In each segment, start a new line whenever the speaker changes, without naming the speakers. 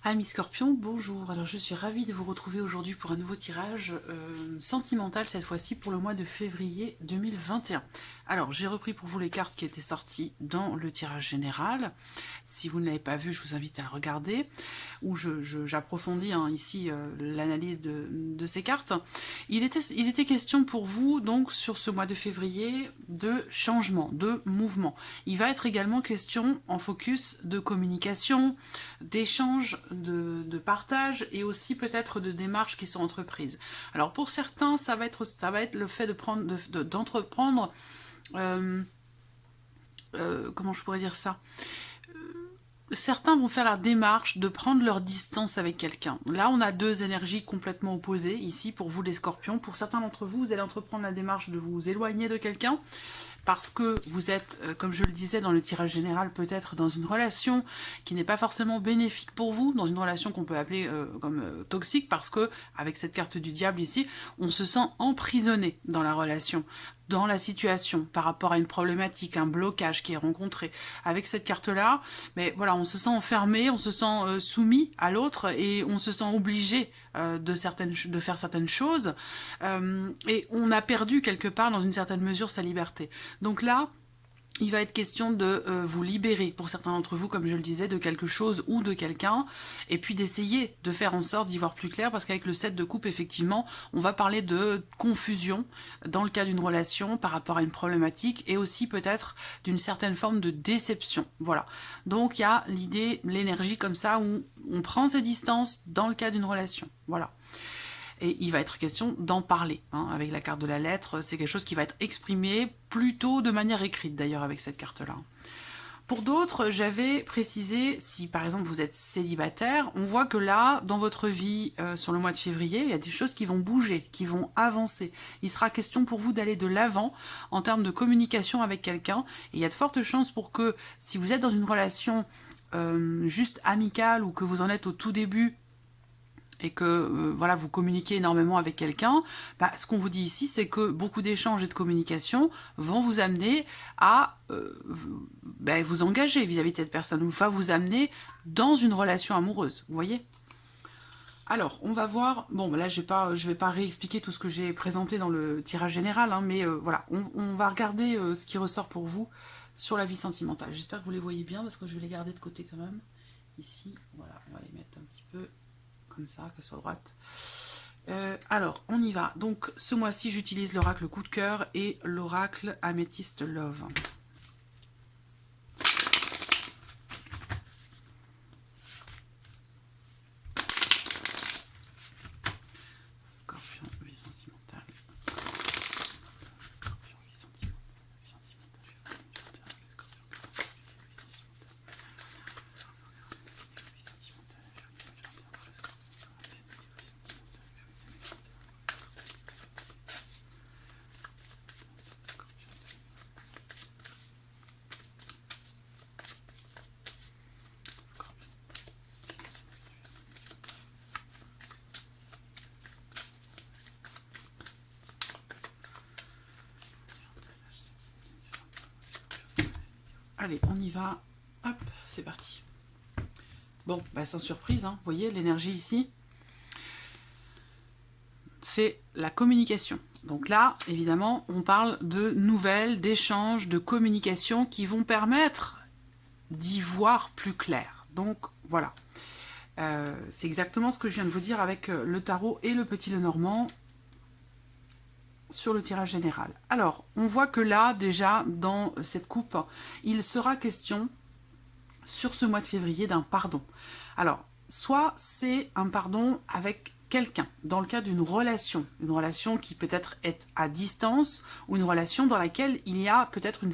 Amis Scorpion, bonjour. Alors je suis ravie de vous retrouver aujourd'hui pour un nouveau tirage sentimental, cette fois-ci pour le mois de février 2021. Alors j'ai repris pour vous les cartes qui étaient sorties dans le tirage général. Si vous ne l'avez pas vu, je vous invite à le regarder, où j'approfondis ici l'analyse de ces cartes. Il était question pour vous, donc sur ce mois de février, de changement, de mouvement. Il va être également question en focus de communication, d'échange, de partage et aussi peut-être de démarches qui sont entreprises. Alors pour certains, ça va être le fait d'entreprendre, comment je pourrais dire ça, certains vont faire la démarche de prendre leur distance avec quelqu'un. Là, on a deux énergies complètement opposées ici pour vous les Scorpions. Pour certains d'entre vous, vous allez entreprendre la démarche de vous éloigner de quelqu'un parce que vous êtes, comme je le disais dans le tirage général, peut-être dans une relation qui n'est pas forcément bénéfique pour vous, dans une relation qu'on peut appeler comme toxique, parce que avec cette carte du diable ici, on se sent emprisonné dans la relation, dans la situation, par rapport à une problématique, un blocage qui est rencontré. Avec cette carte-là, mais voilà, on se sent enfermé, on se sent soumis à l'autre et on se sent obligé de faire certaines choses et on a perdu quelque part, dans une certaine mesure, sa liberté. Donc là, il va être question de vous libérer, pour certains d'entre vous, comme je le disais, de quelque chose ou de quelqu'un, et puis d'essayer de faire en sorte d'y voir plus clair, parce qu'avec le 7 de coupe, effectivement, on va parler de confusion dans le cas d'une relation par rapport à une problématique, et aussi peut-être d'une certaine forme de déception. Voilà. Donc il y a l'idée, l'énergie comme ça, où on prend ses distances dans le cas d'une relation. Voilà. Et il va être question d'en parler. Avec la carte de la lettre, c'est quelque chose qui va être exprimé plutôt de manière écrite, d'ailleurs, avec cette carte-là. Pour d'autres, j'avais précisé, si par exemple vous êtes célibataire, on voit que là, dans votre vie, sur le mois de février, il y a des choses qui vont bouger, qui vont avancer. Il sera question pour vous d'aller de l'avant en termes de communication avec quelqu'un. Et il y a de fortes chances pour que, si vous êtes dans une relation juste amicale ou que vous en êtes au tout début, et que voilà, vous communiquez énormément avec quelqu'un, ce qu'on vous dit ici, c'est que beaucoup d'échanges et de communication vont vous amener à vous engager vis-à-vis de cette personne, ou va vous amener dans une relation amoureuse, vous voyez. Alors, on va voir, bon là je vais pas réexpliquer tout ce que j'ai présenté dans le tirage général, mais voilà, on va regarder ce qui ressort pour vous sur la vie sentimentale. J'espère que vous les voyez bien, parce que je vais les garder de côté quand même. Ici, voilà, on va les mettre un petit peu comme ça, qu'elle soit droite. Alors, on y va. Donc, ce mois-ci, j'utilise l'oracle coup de cœur et l'oracle Améthyste Love. Scorpion, vie sentimentale. Scorpion, vie sentimentale. Allez, on y va. Hop, c'est parti. Bon, sans surprise, vous voyez l'énergie ici, c'est la communication. Donc là, évidemment, on parle de nouvelles, d'échanges, de communication qui vont permettre d'y voir plus clair. Donc voilà, c'est exactement ce que je viens de vous dire avec le tarot et le petit Lenormand sur le tirage général. Alors, on voit que là, déjà, dans cette coupe, il sera question, sur ce mois de février, d'un pardon. Alors, soit c'est un pardon avec quelqu'un, dans le cas d'une relation qui peut-être est à distance, ou une relation dans laquelle il y a peut-être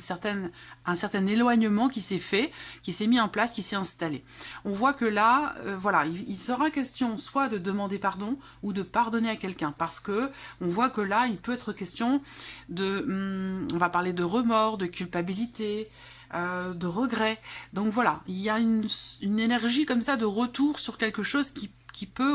un certain éloignement qui s'est fait, qui s'est mis en place, qui s'est installé. On voit que là, voilà, il sera question soit de demander pardon, ou de pardonner à quelqu'un, parce que on voit que là, il peut être question de, on va parler de remords, de culpabilité, de regret. Donc voilà, il y a une énergie comme ça de retour sur quelque chose qui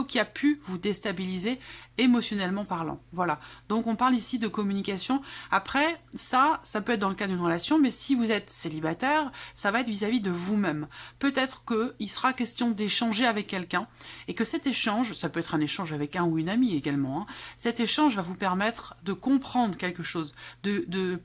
qui a pu vous déstabiliser émotionnellement parlant. Voilà. Donc on parle ici de communication. Après, ça peut être dans le cas d'une relation, mais si vous êtes célibataire, ça va être vis-à-vis de vous-même. Peut-être qu'il sera question d'échanger avec quelqu'un et que cet échange, ça peut être un échange avec un ou une amie également, hein, cet échange va vous permettre de comprendre quelque chose, de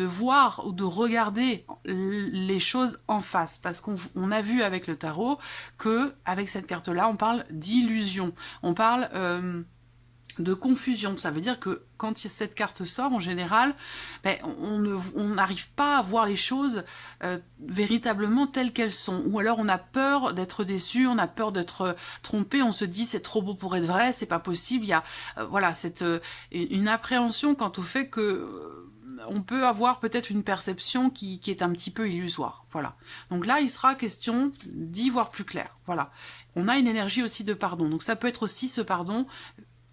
voir ou de regarder les choses en face. Parce qu'on a vu avec le tarot que avec cette carte-là, on parle d'illusion. On parle de confusion. Ça veut dire que quand cette carte sort, en général, ben, on n'arrive pas à voir les choses véritablement telles qu'elles sont. Ou alors on a peur d'être déçu, on a peur d'être trompé, on se dit c'est trop beau pour être vrai, c'est pas possible. Il y a voilà, une appréhension quant au fait que on peut avoir peut-être une perception qui est un petit peu illusoire. Voilà. Donc là, il sera question d'y voir plus clair. Voilà. On a une énergie aussi de pardon. Donc ça peut être aussi ce pardon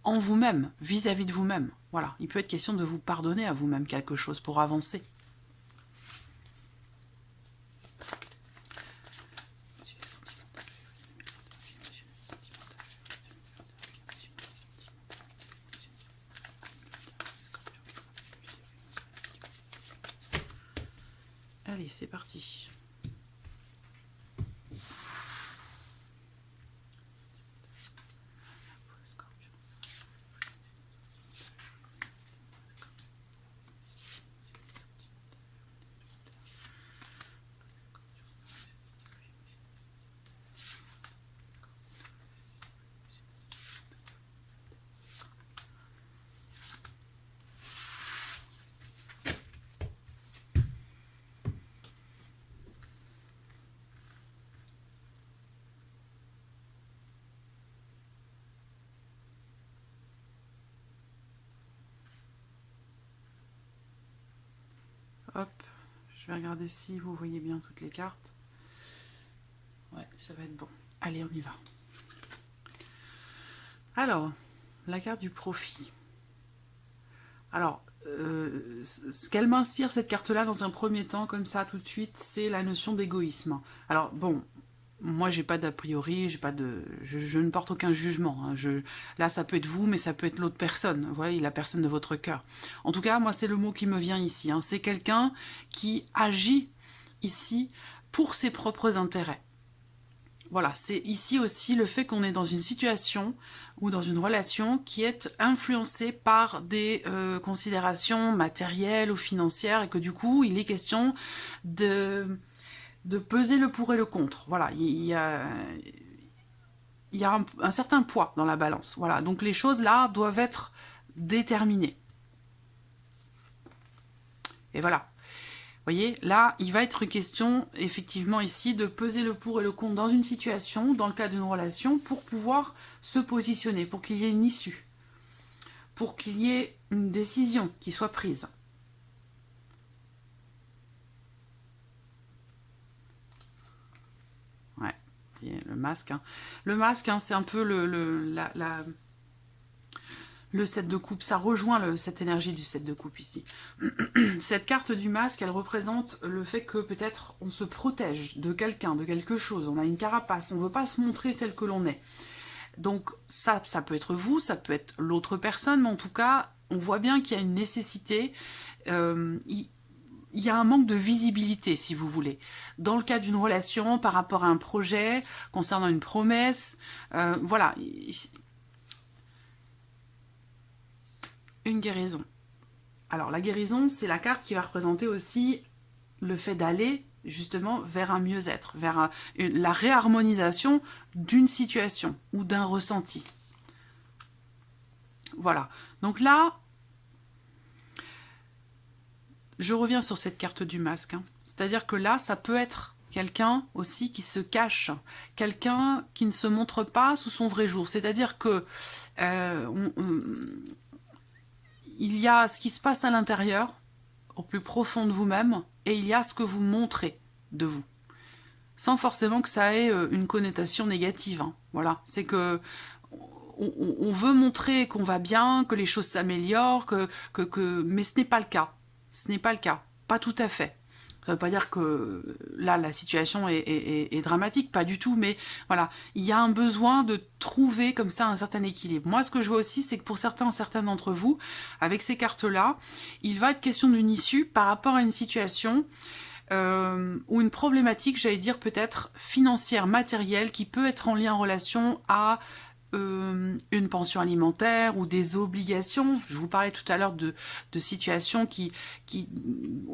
en vous-même, vis-à-vis de vous-même. Voilà, il peut être question de vous pardonner à vous-même quelque chose pour avancer. Allez, c'est parti. Hop, je vais regarder si vous voyez bien toutes les cartes. Ouais, ça va être bon. Allez, on y va. Alors, la carte du profit. Alors, ce qu'elle m'inspire, cette carte-là, dans un premier temps, comme ça, tout de suite, c'est la notion d'égoïsme. Alors, bon, moi, j'ai pas d'a priori, je ne porte aucun jugement. Hein. Là, ça peut être vous, mais ça peut être l'autre personne. Vous voyez, la personne de votre cœur. En tout cas, moi, c'est le mot qui me vient ici. Hein. C'est quelqu'un qui agit ici pour ses propres intérêts. Voilà, c'est ici aussi le fait qu'on est dans une situation ou dans une relation qui est influencée par des considérations matérielles ou financières et que du coup, il est question de peser le pour et le contre. Voilà, il y a un certain poids dans la balance. Voilà, donc les choses là doivent être déterminées. Et voilà. Vous voyez, là, il va être question, effectivement, ici, de peser le pour et le contre dans une situation, dans le cas d'une relation, pour pouvoir se positionner, pour qu'il y ait une issue, pour qu'il y ait une décision qui soit prise. Ouais, le masque. Hein. Le masque, hein, c'est un peu le 7 de coupe, ça rejoint cette énergie du 7 de coupe ici. Cette carte du masque, elle représente le fait que peut-être on se protège de quelqu'un, de quelque chose. On a une carapace, on ne veut pas se montrer tel que l'on est. Donc ça peut être vous, ça peut être l'autre personne, mais en tout cas, on voit bien qu'il y a une nécessité, il y a un manque de visibilité, si vous voulez. Dans le cas d'une relation, par rapport à un projet, concernant une promesse, voilà... Une guérison. Alors la guérison, c'est la carte qui va représenter aussi le fait d'aller justement vers un mieux-être, vers la réharmonisation d'une situation ou d'un ressenti. Voilà. Donc là, je reviens sur cette carte du masque. Hein. C'est-à-dire que là, ça peut être quelqu'un aussi qui se cache, quelqu'un qui ne se montre pas sous son vrai jour. C'est-à-dire que il y a ce qui se passe à l'intérieur, au plus profond de vous-même, et il y a ce que vous montrez de vous. Sans forcément que ça ait une connotation négative. Hein. Voilà, c'est que on veut montrer qu'on va bien, que les choses s'améliorent, mais ce n'est pas le cas. Ce n'est pas le cas, pas tout à fait. Ça ne veut pas dire que là, la situation est dramatique, pas du tout, mais voilà, il y a un besoin de trouver comme ça un certain équilibre. Moi, ce que je vois aussi, c'est que pour certains d'entre vous, avec ces cartes-là, il va être question d'une issue par rapport à une situation ou une problématique, j'allais dire peut-être financière, matérielle, qui peut être en lien, en relation à une pension alimentaire ou des obligations. Je vous parlais tout à l'heure de situations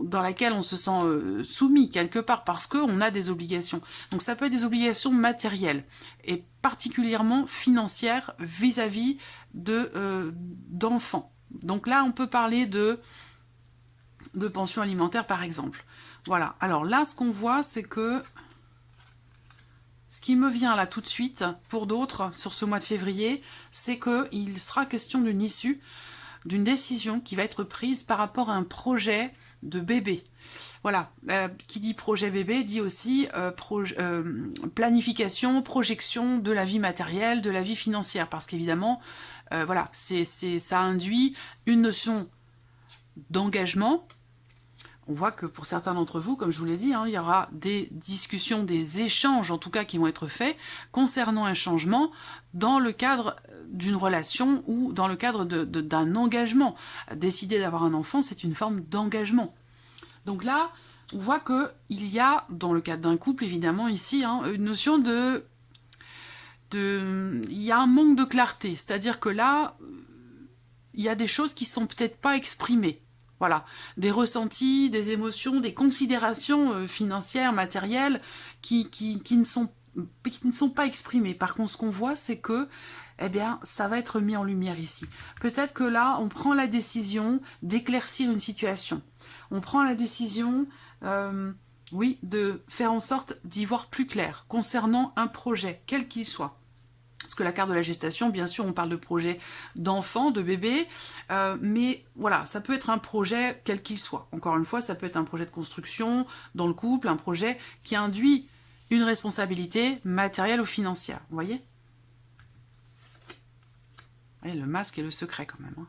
dans laquelle on se sent soumis quelque part parce qu'on a des obligations. Donc ça peut être des obligations matérielles et particulièrement financières vis-à-vis d'enfants. Donc là, on peut parler de pension alimentaire par exemple. Voilà. Alors là, ce qu'on voit, c'est que ce qui me vient là tout de suite, pour d'autres, sur ce mois de février, c'est qu'il sera question d'une issue, d'une décision qui va être prise par rapport à un projet de bébé. Voilà, qui dit projet bébé dit aussi planification, projection de la vie matérielle, de la vie financière, parce qu'évidemment, voilà, ça induit une notion d'engagement. On voit que pour certains d'entre vous, comme je vous l'ai dit, il y aura des discussions, des échanges en tout cas qui vont être faits concernant un changement dans le cadre d'une relation ou dans le cadre d'un engagement. Décider d'avoir un enfant, c'est une forme d'engagement. Donc là, on voit qu'il y a, dans le cadre d'un couple évidemment ici, une notion il y a un manque de clarté, c'est-à-dire que là, il y a des choses qui sont peut-être pas exprimées. Voilà, des ressentis, des émotions, des considérations financières, matérielles qui ne sont pas exprimées. Par contre, ce qu'on voit, c'est que eh bien, ça va être mis en lumière ici. Peut-être que là, on prend la décision d'éclaircir une situation. On prend la décision, oui, de faire en sorte d'y voir plus clair concernant un projet, quel qu'il soit. Parce que la carte de la gestation, bien sûr, on parle de projet d'enfant, de bébé, mais voilà, ça peut être un projet quel qu'il soit. Encore une fois, ça peut être un projet de construction dans le couple, un projet qui induit une responsabilité matérielle ou financière. Vous voyez ? Et le masque et le secret quand même.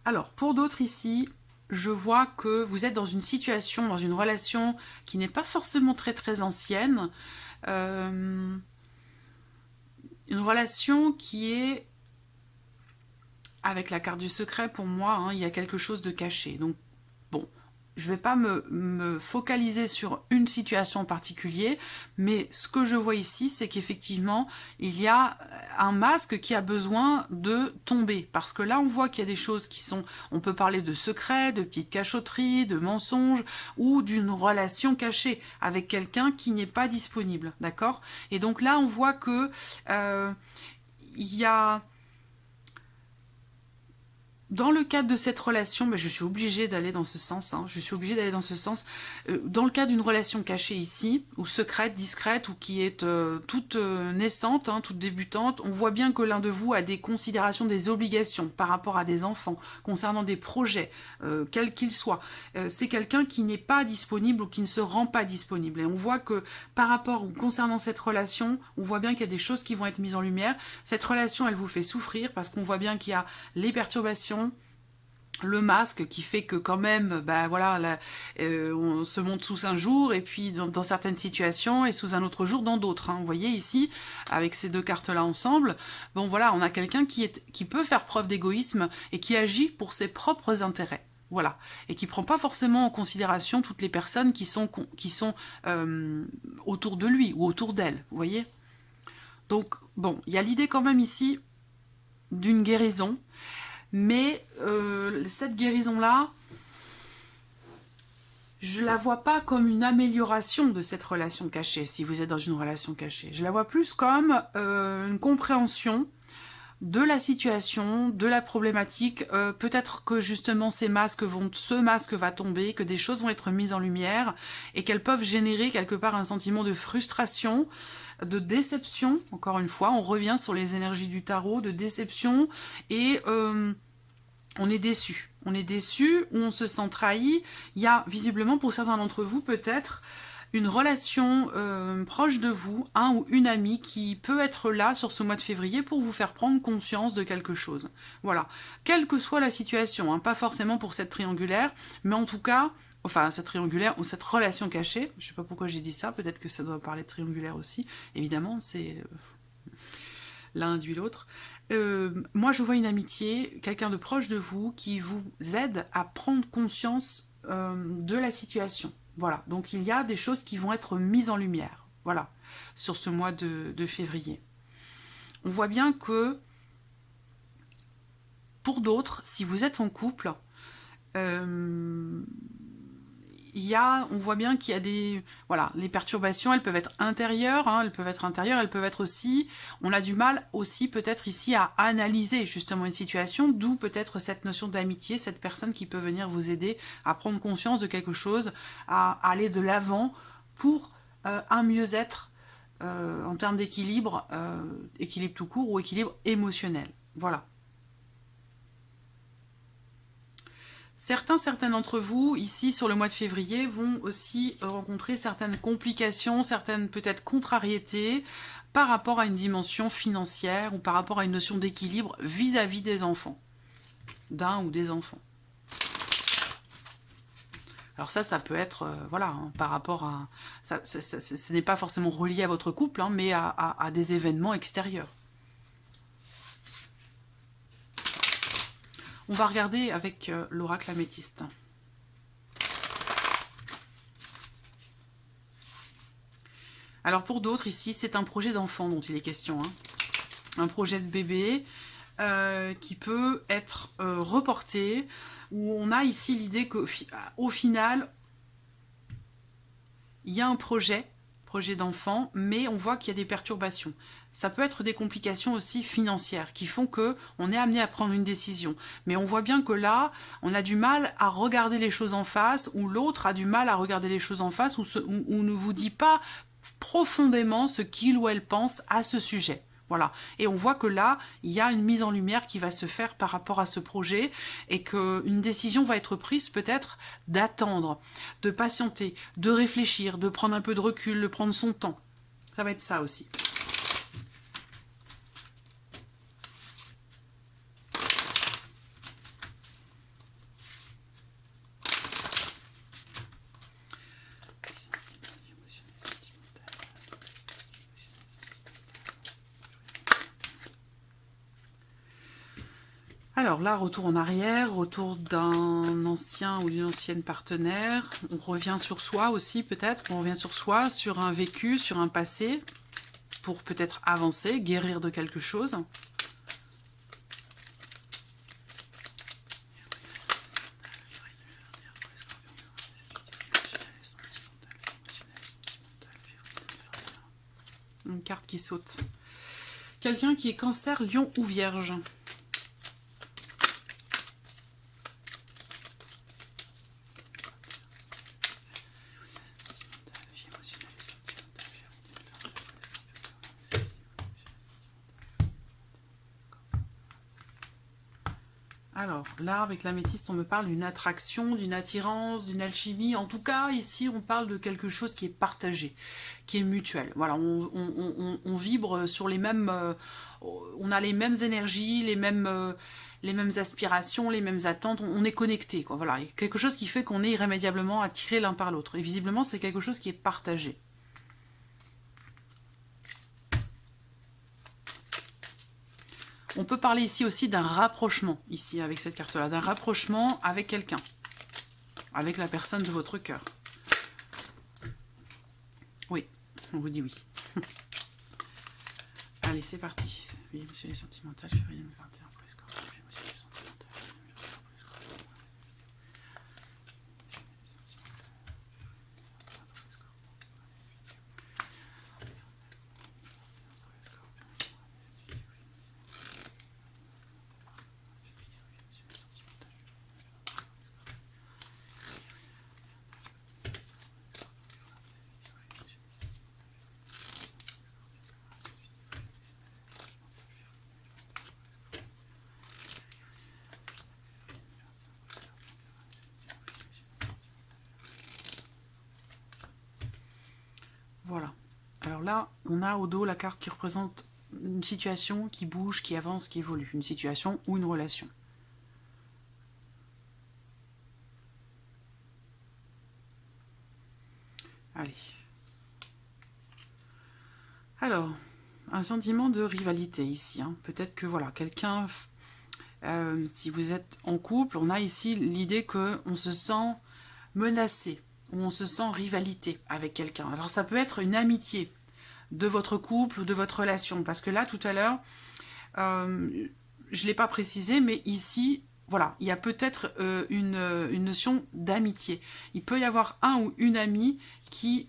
Alors, pour d'autres ici, je vois que vous êtes dans une situation, dans une relation qui n'est pas forcément très très ancienne. Une relation qui est, avec la carte du secret, pour moi, il y a quelque chose de caché. Donc, bon, je ne vais pas me focaliser sur une situation en particulier, mais ce que je vois ici, c'est qu'effectivement, il y a un masque qui a besoin de tomber. Parce que là, on voit qu'il y a des choses qui sont... On peut parler de secrets, de petites cachotteries, de mensonges, ou d'une relation cachée avec quelqu'un qui n'est pas disponible, d'accord? Et donc là, on voit que il y a... Dans le cadre de cette relation, je suis obligée d'aller dans ce sens, je suis obligée d'aller dans ce sens. Dans le cadre d'une relation cachée ici, ou secrète, discrète, ou qui est toute naissante, toute débutante, on voit bien que l'un de vous a des considérations, des obligations par rapport à des enfants, concernant des projets, quels qu'ils soient. C'est quelqu'un qui n'est pas disponible ou qui ne se rend pas disponible. Et on voit que par rapport ou concernant cette relation, on voit bien qu'il y a des choses qui vont être mises en lumière. Cette relation, elle vous fait souffrir parce qu'on voit bien qu'il y a les perturbations, le masque qui fait que quand même, voilà, on se monte sous un jour et puis dans certaines situations et sous un autre jour dans d'autres. Vous voyez ici, avec ces deux cartes-là ensemble, bon voilà, on a quelqu'un qui peut faire preuve d'égoïsme et qui agit pour ses propres intérêts. Voilà, et qui ne prend pas forcément en considération toutes les personnes qui sont autour de lui ou autour d'elle, vous voyez. Donc, bon, il y a l'idée quand même ici d'une guérison. Mais cette guérison-là, je la vois pas comme une amélioration de cette relation cachée, si vous êtes dans une relation cachée. Je la vois plus comme une compréhension de la situation, de la problématique. Peut-être que justement ce masque va tomber, que des choses vont être mises en lumière et qu'elles peuvent générer quelque part un sentiment de frustration, de déception. Encore une fois, on revient sur les énergies du tarot, de déception et on est déçu. On est déçu ou on se sent trahi. Il y a visiblement pour certains d'entre vous peut-être une relation proche de vous, un ou une amie qui peut être là sur ce mois de février pour vous faire prendre conscience de quelque chose. Voilà, quelle que soit la situation, hein, pas forcément pour cette triangulaire, mais en tout cas, enfin cette triangulaire ou cette relation cachée, je sais pas pourquoi j'ai dit ça, peut-être que ça doit parler de triangulaire aussi, évidemment, c'est l'un induit l'autre. Moi je vois une amitié, quelqu'un de proche de vous qui vous aide à prendre conscience de la situation. Voilà, donc il y a des choses qui vont être mises en lumière, voilà, sur ce mois de février. On voit bien que, pour d'autres, si vous êtes en couple, on voit bien qu'il y a des... Voilà, les perturbations, elles peuvent être intérieures, hein, elles peuvent être aussi... On a du mal aussi peut-être ici à analyser justement une situation, d'où peut-être cette notion d'amitié, cette personne qui peut venir vous aider à prendre conscience de quelque chose, à aller de l'avant pour un mieux-être en termes d'équilibre, équilibre tout court ou équilibre émotionnel. Voilà. Certains d'entre vous, ici sur le mois de février, vont aussi rencontrer certaines complications, certaines peut-être contrariétés par rapport à une dimension financière ou par rapport à une notion d'équilibre vis-à-vis des enfants, d'un ou des enfants. Alors ça peut être, voilà, hein, par rapport à... ce n'est pas forcément relié à votre couple, hein, mais à des événements extérieurs. On va regarder avec l'oracle améthyste. Alors pour d'autres ici, c'est un projet d'enfant dont il est question. Hein. Un projet de bébé qui peut être reporté, où on a ici l'idée qu'au final, il y a un projet d'enfant, mais on voit qu'il y a des perturbations. Ça peut être des complications aussi financières qui font que on est amené à prendre une décision. Mais on voit bien que là, on a du mal à regarder les choses en face, ou l'autre a du mal à regarder les choses en face, ou ne vous dit pas profondément ce qu'il ou elle pense à ce sujet. Voilà. Et on voit que là, il y a une mise en lumière qui va se faire par rapport à ce projet et qu'une décision va être prise peut-être d'attendre, de patienter, de réfléchir, de prendre un peu de recul, de prendre son temps. Ça va être ça aussi. Alors là, retour en arrière, retour d'un ancien ou d'une ancienne partenaire. On revient sur soi aussi peut-être, on revient sur soi, sur un vécu, sur un passé, pour peut-être avancer, guérir de quelque chose. Une carte qui saute. Quelqu'un qui est cancer, lion ou vierge. Alors, là, avec l'améthyste, on me parle d'une attraction, d'une attirance, d'une alchimie. En tout cas, ici, on parle de quelque chose qui est partagé, qui est mutuel. Voilà, on vibre sur les mêmes... on a les mêmes énergies, les mêmes aspirations, les mêmes attentes. On est connecté, quoi. Voilà, il y a quelque chose qui fait qu'on est irrémédiablement attiré l'un par l'autre. Et visiblement, c'est quelque chose qui est partagé. On peut parler ici aussi d'un rapprochement, ici, avec cette carte-là, d'un rapprochement avec quelqu'un, avec la personne de votre cœur. Oui, on vous dit oui. Allez, c'est parti. Émotionnel, sentimental, février 2021, pour les scorpions, émotionnel, sentimental. Alors là, on a au dos la carte qui représente une situation qui bouge, qui avance, qui évolue. Une situation ou une relation. Allez. Alors, un sentiment de rivalité ici. Hein. Peut-être que voilà, quelqu'un, si vous êtes en couple, on a ici l'idée qu'on se sent menacé, ou on se sent rivalité avec quelqu'un. Alors ça peut être une amitié de votre couple ou de votre relation, parce que là, tout à l'heure, je ne l'ai pas précisé, mais ici, voilà, il y a peut-être une notion d'amitié. Il peut y avoir un ou une amie qui...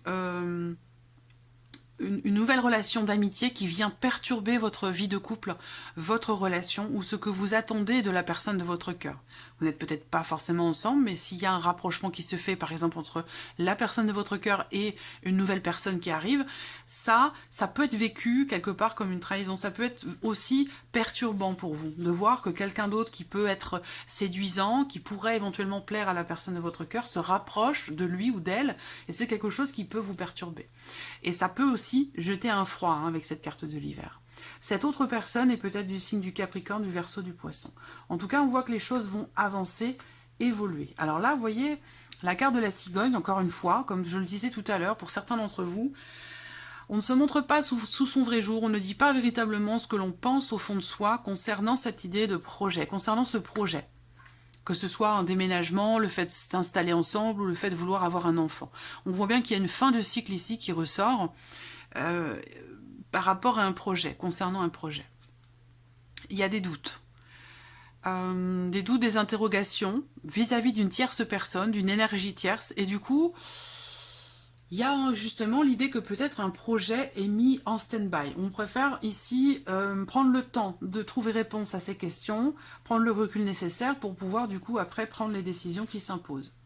une nouvelle relation d'amitié qui vient perturber votre vie de couple, votre relation ou ce que vous attendez de la personne de votre cœur. Vous n'êtes peut-être pas forcément ensemble, mais s'il y a un rapprochement qui se fait, par exemple, entre la personne de votre cœur et une nouvelle personne qui arrive, ça peut être vécu quelque part comme une trahison. Ça peut être aussi perturbant pour vous, de voir que quelqu'un d'autre qui peut être séduisant, qui pourrait éventuellement plaire à la personne de votre cœur, se rapproche de lui ou d'elle, et c'est quelque chose qui peut vous perturber. Et ça peut aussi jeter un froid hein, avec cette carte de l'hiver. Cette autre personne est peut-être du signe du Capricorne, du Verseau, du Poisson. En tout cas, on voit que les choses vont avancer, évoluer. Alors là, vous voyez, la carte de la cigogne, encore une fois, comme je le disais tout à l'heure, pour certains d'entre vous, on ne se montre pas sous son vrai jour, on ne dit pas véritablement ce que l'on pense au fond de soi concernant cette idée de projet, concernant ce projet. Que ce soit un déménagement, le fait de s'installer ensemble ou le fait de vouloir avoir un enfant. On voit bien qu'il y a une fin de cycle ici qui ressort par rapport à un projet, concernant un projet. Il y a des doutes. Des interrogations vis-à-vis d'une tierce personne, d'une énergie tierce. Et du coup, il y a justement l'idée que peut-être un projet est mis en stand-by. On préfère ici prendre le temps de trouver réponse à ces questions, prendre le recul nécessaire pour pouvoir du coup après prendre les décisions qui s'imposent.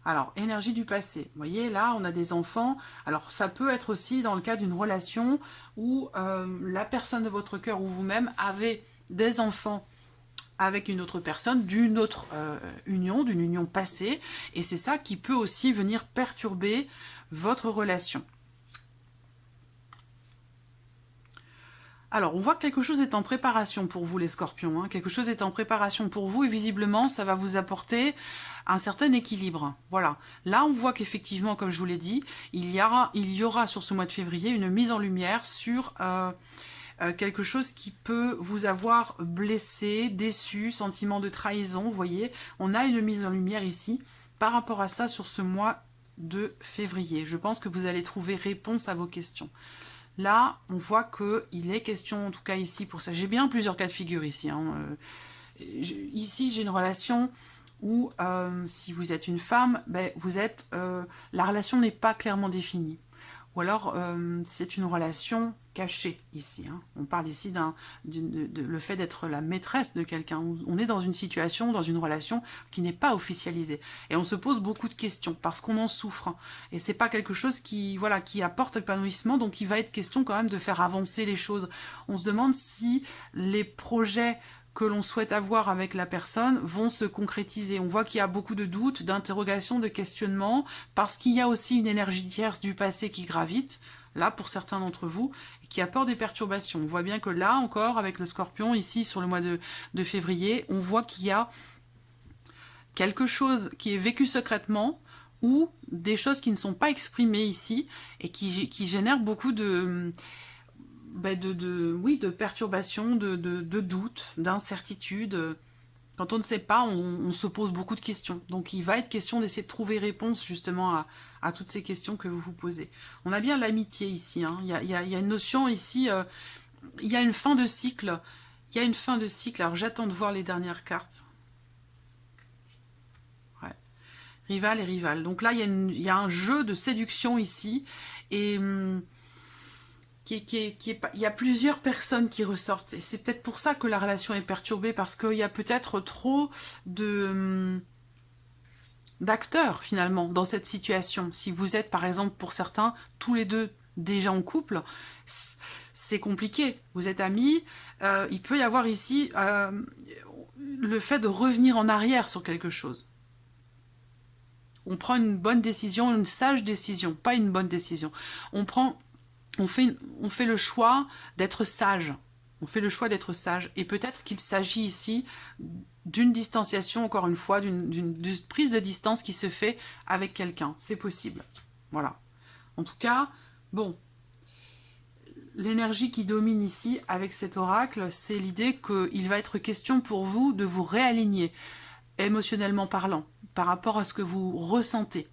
Alors, énergie du passé. Vous voyez, là, on a des enfants. Alors, ça peut être aussi dans le cas d'une relation où la personne de votre cœur ou vous-même avez des enfants avec une autre personne, d'une autre union, d'une union passée. Et c'est ça qui peut aussi venir perturber votre relation. Alors, on voit que quelque chose est en préparation pour vous, les scorpions. Hein. Quelque chose est en préparation pour vous et visiblement, ça va vous apporter un certain équilibre. Voilà. Là, on voit qu'effectivement, comme je vous l'ai dit, il y aura sur ce mois de février une mise en lumière sur quelque chose qui peut vous avoir blessé, déçu, sentiment de trahison. Vous voyez, on a une mise en lumière ici par rapport à ça sur ce mois de février. Je pense que vous allez trouver réponse à vos questions. Là, on voit qu'il est question, en tout cas ici, pour ça. J'ai bien plusieurs cas de figure ici. Hein. Ici, j'ai une relation où, si vous êtes une femme, ben, la relation n'est pas clairement définie. Ou alors, c'est une relation cachée ici. Hein. On parle ici le fait d'être la maîtresse de quelqu'un. On est dans une situation, dans une relation qui n'est pas officialisée. Et on se pose beaucoup de questions parce qu'on en souffre. Et c'est pas quelque chose qui apporte épanouissement. Donc, il va être question quand même de faire avancer les choses. On se demande si les projets que l'on souhaite avoir avec la personne vont se concrétiser. On voit qu'il y a beaucoup de doutes, d'interrogations, de questionnements, parce qu'il y a aussi une énergie tierce du passé qui gravite, là pour certains d'entre vous, et qui apporte des perturbations. On voit bien que là encore, avec le scorpion, ici sur le mois de février, on voit qu'il y a quelque chose qui est vécu secrètement, ou des choses qui ne sont pas exprimées ici, et qui génèrent beaucoup de perturbations, de doutes, d'incertitudes. Quand on ne sait pas, on se pose beaucoup de questions. Donc il va être question d'essayer de trouver réponse justement à toutes ces questions que vous vous posez. On a bien l'amitié ici. Hein. Il y a une notion ici, il y a une fin de cycle. Il y a une fin de cycle. Alors j'attends de voir les dernières cartes. Ouais. Rival et rival. Donc là, il y a un jeu de séduction ici. Et... il y a plusieurs personnes qui ressortent. Et c'est peut-être pour ça que la relation est perturbée, parce qu'il y a peut-être trop d'acteurs, finalement, dans cette situation. Si vous êtes, par exemple, pour certains, tous les deux déjà en couple, c'est compliqué. Vous êtes amis, il peut y avoir ici le fait de revenir en arrière sur quelque chose. On prend une bonne décision, une sage décision, pas une bonne décision. On prend on fait le choix d'être sage. On fait le choix d'être sage. Et peut-être qu'il s'agit ici d'une distanciation, encore une fois, d'une prise de distance qui se fait avec quelqu'un. C'est possible. Voilà. En tout cas, bon, l'énergie qui domine ici avec cet oracle, c'est l'idée qu'il va être question pour vous de vous réaligner, émotionnellement parlant, par rapport à ce que vous ressentez.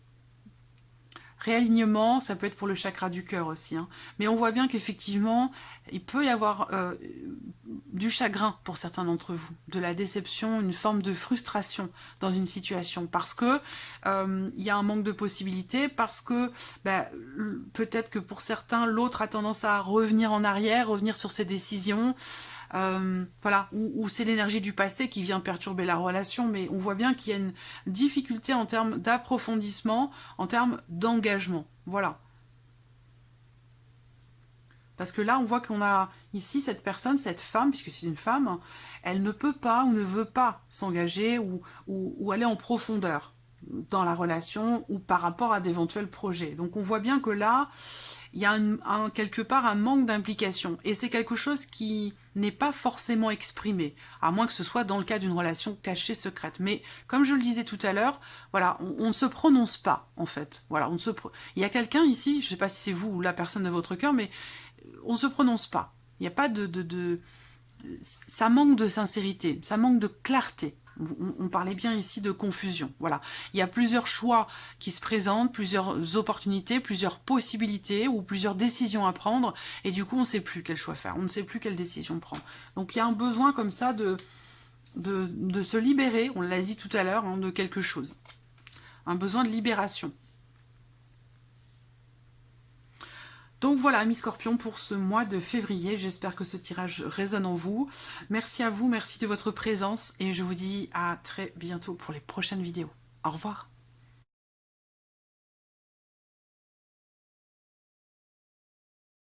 Réalignement, ça peut être pour le chakra du cœur aussi, hein. Mais on voit bien qu'effectivement, il peut y avoir du chagrin pour certains d'entre vous, de la déception, une forme de frustration dans une situation, parce que il y a un manque de possibilités, parce que peut-être que pour certains, l'autre a tendance à revenir en arrière, revenir sur ses décisions, voilà, ou c'est l'énergie du passé qui vient perturber la relation, mais on voit bien qu'il y a une difficulté en termes d'approfondissement, en termes d'engagement, voilà. Parce que là, on voit qu'on a ici cette personne, cette femme, puisque c'est une femme, elle ne peut pas ou ne veut pas s'engager ou aller en profondeur dans la relation ou par rapport à d'éventuels projets. Donc on voit bien que là, il y a quelque part un manque d'implication. Et c'est quelque chose qui n'est pas forcément exprimé, à moins que ce soit dans le cas d'une relation cachée, secrète. Mais comme je le disais tout à l'heure, voilà, on ne se prononce pas, en fait. Voilà, il y a quelqu'un ici, je ne sais pas si c'est vous ou la personne de votre cœur, mais on ne se prononce pas. Il n'y a pas ça manque de sincérité, ça manque de clarté. On parlait bien ici de confusion. Voilà. Il y a plusieurs choix qui se présentent, plusieurs opportunités, plusieurs possibilités ou plusieurs décisions à prendre. Et du coup, on ne sait plus quel choix faire. On ne sait plus quelle décision prendre. Donc, il y a un besoin comme ça de se libérer, on l'a dit tout à l'heure, hein, de quelque chose. Un besoin de libération. Donc voilà, amis scorpions, pour ce mois de février, j'espère que ce tirage résonne en vous. Merci à vous, merci de votre présence et je vous dis à très bientôt pour les prochaines vidéos. Au revoir.